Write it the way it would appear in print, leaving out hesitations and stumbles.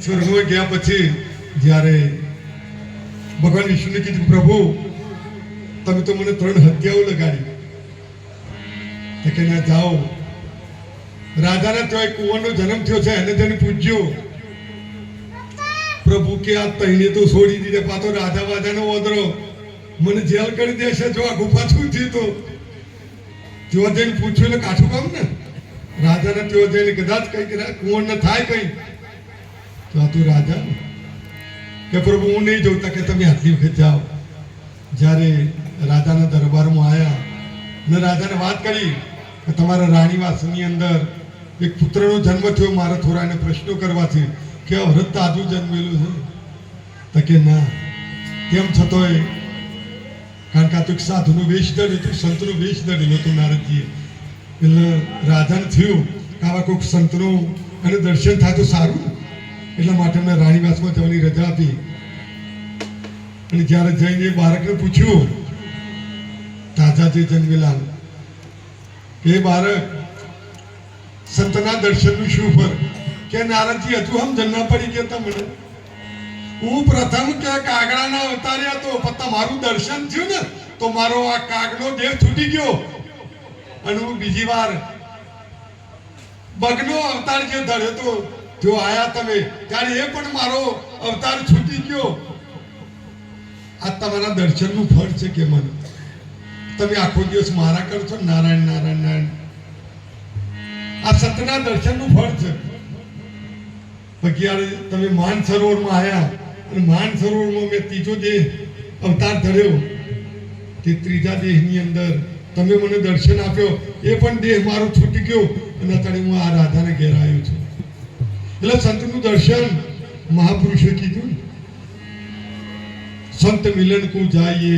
સ્વર્ગમાં ગયા પછી જ્યારે ભગવાન વિષ્ણુને કીધું પ્રભુ તમે તો મને 3 હત્યાઓ લગાડી તો કે ના જાઓ રાજાના ત્યાં એક કુંવરનો જન્મ થયો છે એને તેને પૂછ્યો પ્રભુ કે આ તઈને તો છોડી દીધે પાછો રાજા વાજાનો ઓદરો મને જેલ કરી દેશે જો આ ગુફા છૂટી તો જો જઈને પૂછ્યું એટલે કાઠું કામ ને રાજાને ત્યાં જઈને કદાચ કઈ કુંવરને થાય કઈ તો આ તું રાજા કે પ્રભુ હું નહીં જોઉં કે તમે આટલી વખત જાઓ જ્યારે રાજાના દરબારમાં આવ્યા અને રાજાને વાત કરી કે તમારા રાણીવાસની અંદર એક પુત્રનો જન્મ થયો મારે થોડા એને પ્રશ્નો કરવાથી કે હરત તાજું જન્મેલું છે તો કે ના તેમ છતોય કારણ કે આ તો એક સાધુનું વેશ ધર્યું હતું સંતનું વેશ ધરેલું હતું નારદજીએ એટલે રાજાને થયું કે આવા કોઈક સંતનું અને દર્શન થાય તો સારું એટલા માટે મેં રાણીવાસમાં જવાની રજા આપી અને જ્યારે જઈને બાળકને પૂછ્યું તાજા જે જન્મેલા એ બાળક સંતના દર્શનનું શું ફર કે નારદજી હજુ આમ જન્મ પડી ગયા તમને હું પ્રથમ કે કાગડાના અવતારે હતો પણ તમારું દર્શન થયું ને તો મારો આ કાગનો દેહ છૂટી ગયો અને હું બીજી વાર બગનો અવતાર જે ધર્યો તો જો આયા તમે ત્યારે એ પણ મારો અવતાર છૂટી ગયો આ તમારા દર્શનનું ફળ છે કે મને તમે આખો દિવસ મારા કરશો નારાયણ નારાયણ નારાયણ આ સતના દર્શનનું ફળ છે પછી તમે માન સરોવરમાં આવ્યા અને માન સરોવરમાં મેં ત્રીજો દેહ અવતાર ધર્યો તે ત્રીજા દેહની અંદર તમે મને દર્શન આપ્યો એ પણ દેહ મારો છૂટી ગયો અને અત્યારે હું આ રાધાને ઘેર આવ્યો છું એટલે સંતનું દર્શન મહાપુરુષે કીધું સંત મિલન કો જાઈએ